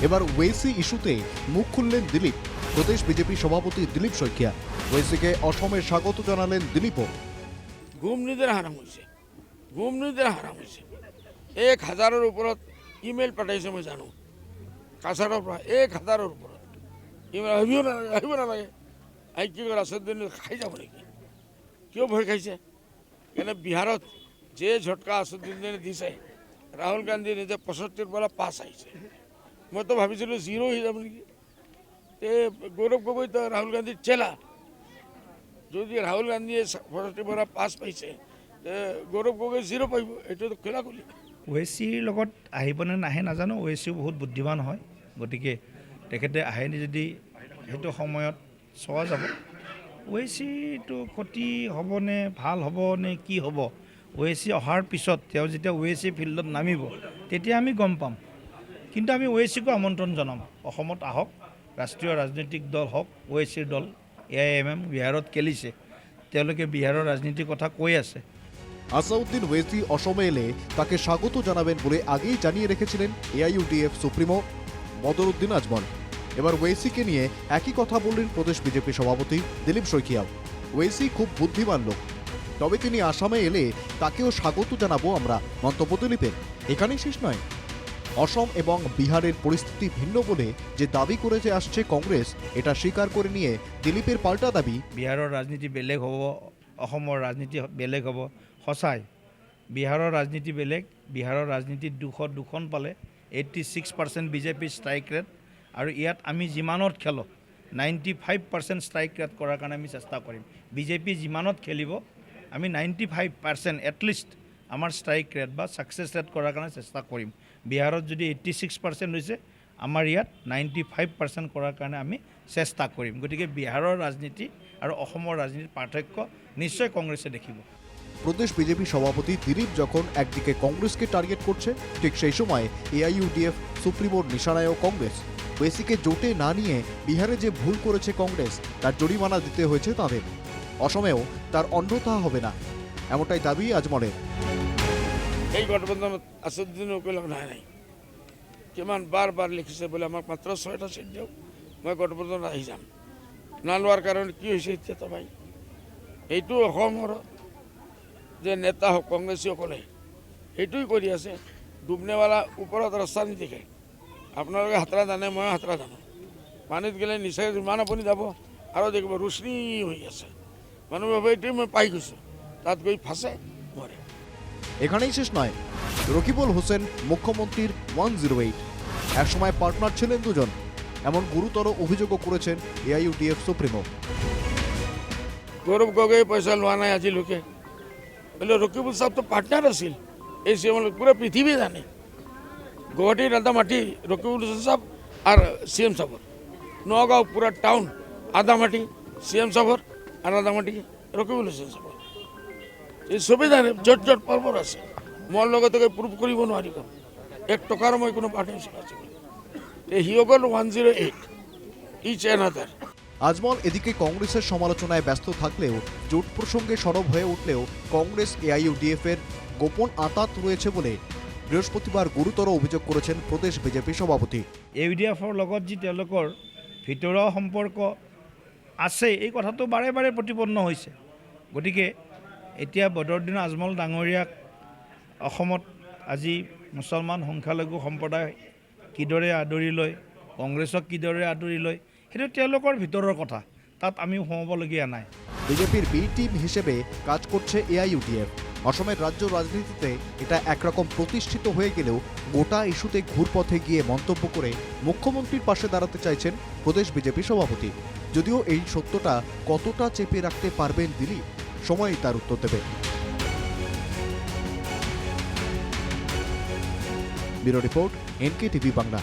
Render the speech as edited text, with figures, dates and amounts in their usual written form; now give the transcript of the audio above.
এবার ওয়েসি ইস্যুতে মুখ খুললেন দিলীপ। প্রদেশ বিজেপি সভাপতি দিলীপ শইকিয়া ওয়েসিকে অসমে স্বাগত জানালেন দিলীপও। ঘুমনিদের হারাম হৈছে, ঘুমনিদের হারাম হৈছে। 1000-ৰ ওপৰত ইমেইল পঠাইছে, মই জানো কাছাৰৰ পৰা 1000-ৰ ওপৰত ইমেইল। আহিব নালাগে, আহি কি কৰে আছাদুদ্দিনে খাই যাব নেকি? কিয় ভয় খাইছে? কেনে বিহাৰত যে ঝটকা আছাদুদ্দিনে দিছে, ৰাহুল গান্ধী নিজে 65-ৰ পৰা 5 আহিছে। মইতো ভাবিছিলোঁ 0 হৈ যাব নেকি। গৌৰৱ গগৈ তো ৰাহুল গান্ধীৰ চেলা, যদি ৰাহুল গান্ধীয়ে 65-ৰ পৰা 5 পাইছে, গৌৰৱ গগৈ 0 পাইব। এইটোতো খোলাখুলি। ওৱেচিৰ লগত আহিবনে নাহে নাজানো। ওৱেচিও বহুত বুদ্ধিমান হয়, গতিকে তেখেতে আহে যদি সেইটো সময়ত চোৱা যাব। ওৱেচিটো ক্ষতি হ'বনে ভাল হ'বনে কি হ'ব, ওৱেচি অহাৰ পিছত তেওঁ যেতিয়া ওৱেচি ফিল্ডত নামিব তেতিয়া আমি গম পাম। কিন্তু আমি ওৱেচিকো আমন্ত্ৰণ জনাম, অসমত আহক, ৰাষ্ট্ৰীয় ৰাজনৈতিক দল হওক, ওৱেচিৰ দল AIMM বিহাৰত খেলিছে, তেওঁলোকে বিহাৰৰ ৰাজনীতিৰ কথা কৈ আছে। আসাউদ্দিন ওয়েসি অসমে এলে তাকে স্বাগত জানাবেন বলে আগেই জানিয়ে রেখেছিলেন AIUDF সুপ্রিমো বদরুদ্দিন আজমল। এবার ওয়েসিকে নিয়ে একই কথা বললেন প্রদেশ বিজেপি সভাপতি দিলীপ শইকিয়া। ওয়েসি খুব বুদ্ধিমান লোক, তবে তিনি আসামে এলে তাকেও স্বাগত জানাবো আমরা, মন্তব্য দিলীপের। এখানেই শেষ নয়, অসম এবং বিহারের পরিস্থিতি ভিন্ন বলে যে দাবি করেছে আসছে কংগ্রেস, এটা স্বীকার করে নিয়ে দিলীপের পাল্টা দাবি বিহাৰৰ ৰাজনীতি বেলেগ হ'ব, অসমৰ ৰাজনীতি বেলেগ হ'ব। সঁচাই বিহাৰৰ ৰাজনীতি বেলেগ। বিহাৰৰ ৰাজনীতিত 202খন পালে, 86% বিজেপি ষ্ট্ৰাইক ৰেট, আৰু ইয়াত আমি যিমানত খেলোঁ 95% ষ্ট্ৰাইক ৰেট কৰাৰ কাৰণে আমি চেষ্টা কৰিম। বিজেপি যিমানত খেলিব আমি 95% এটলিষ্ট আমাৰ ষ্ট্ৰাইক ৰেট বা ছাকচেছ ৰেট কৰাৰ কাৰণে চেষ্টা কৰিম। বিহাৰত যদি 86% হৈছে, আমাৰ ইয়াত 95% কৰাৰ কাৰণে আমি চেষ্টা কৰিম। গতিকে বিহাৰৰ ৰাজনীতি আৰু অসমৰ রাজনীতির পার্থক্য নিশ্চয় কংগ্রেসে দেখিব। প্রদেশ বিজেপি সভাপতি দিলীপ যখন একদিকে কংগ্রেসকে টার্গেট করছে, ঠিক সেই সময় AIUDF সুপ্রিমোর নিশানায়ও কংগ্রেস। ওয়েসিকে জোটে না নিয়ে বিহারে যে ভুল করেছে কংগ্রেস, তার জরিমানা দিতে হয়েছে তাদের। অসমেও তার অন্যথা হবে না, এমনটাই দাবি আজমলের। এই গঠবন্ধনত আছাদুদ্দিন ওকেলক নাই, কিমান বাৰ লিখিছে বোলে আমাক মাত্ৰ 6টা চিট দিয়ক, মই গঠবন্ধনত আহি যাম। না লোৱাৰ কাৰণে কি হৈছে এতিয়া তো ভাই? এইটো অসমৰ যে নেতা হওক কংগ্ৰেছীসকলে সেইটোৱে কৰি আছে। ডুবনেৱালা ওপৰত ৰাস্তা নিদেখে। আপোনালোকে হাতৰা জানে, মই হাতৰা জানো। পানীত গ'লে নিশ্চয় যিমান আপুনি যাব আৰু দেখিব ৰোশনী হৈ আছে। মানুহ ভাবে এইটোৱে মই পাই গৈছোঁ, তাত গৈ ফাঁচে মৰে। এখানেই শেষ নয়, রকিবুল হোসেন মুখ্যমন্ত্রীর 108, একসময় পার্টনার ছিলেন দুজন, এমন গুরুতর অভিযোগও করেছেন AIUDF সুপ্রিমো। গৌৰৱ গগৈ পইচা লোৱা নাই আজিলৈকে, বোলে ৰকিবুল চাহাব তো পাৰ্টনাৰ আছিল। এই চিএম পুৰা পৃথিৱী জানে, গুৱাহাটীৰ আধা মাটি ৰকিবুল চাহাব আৰু CM চাহাবৰ, নগাঁও পুৰা টাউন আধা মাটি CM চাহাবৰ আৰু আধা মাটি ৰকিবুল চাহাবৰ। এই চবেই জানে, য'ত য'ত পৰ্বৰ আছে। মোৰ লগতে প্ৰুভ কৰিব নোৱাৰিব 1 টকাৰ মই কোনো পাৰ্টনাৰশ্বিপ আছে। হিয়গল 108 ইচ অ্যানাদার। আজমল এদিকে কংগ্রেসের সমালোচনায় ব্যস্ত থাকলেও জোট প্রসঙ্গে সরব হয়ে উঠলেও কংগ্রেস AIUDF এর গোপন আঁতাত রয়েছে বলে বৃহস্পতিবার গুরুতর অভিযোগ করেছেন প্রদেশ বিজেপি সভাপতি। AIUDFৰ লগত যি তেওঁলোকৰ ভিতৰুৱা সম্পৰ্ক আছে, এই কথাটো বাৰে বাৰে প্ৰতিপন্ন হৈছে। গতিকে এতিয়া বদৰুদ্দিন আজমল ডাঙৰীয়াক অসমত আজি মুছলমান সংখ্যালঘু সম্প্ৰদায় কিদৰে আদৰি লয়, কংগ্ৰেছক কিদৰে আদৰি লয়, সেইটো তেওঁলোকৰ ভিতৰৰ কথা, তাত আমি সোমাবলগীয়া নাই। বিজেপির বি টিম হিসেবে কাজ করছে AIUDF। অসমের রাজ্য রাজনীতিতে এটা একরকম প্রতিষ্ঠিত হয়ে গেলেও গোটা ইস্যুতে ঘুরপথে গিয়ে মন্তব্য করে মুখ্যমন্ত্রীর পাশে দাঁড়াতে চাইছেন প্রদেশ বিজেপি সভাপতি। যদিও এই সত্যটা কতটা চেপে রাখতে পারবেন দিলীপ, সময়ই তার উত্তর দেবে। Bureau report, NKTV Bangla.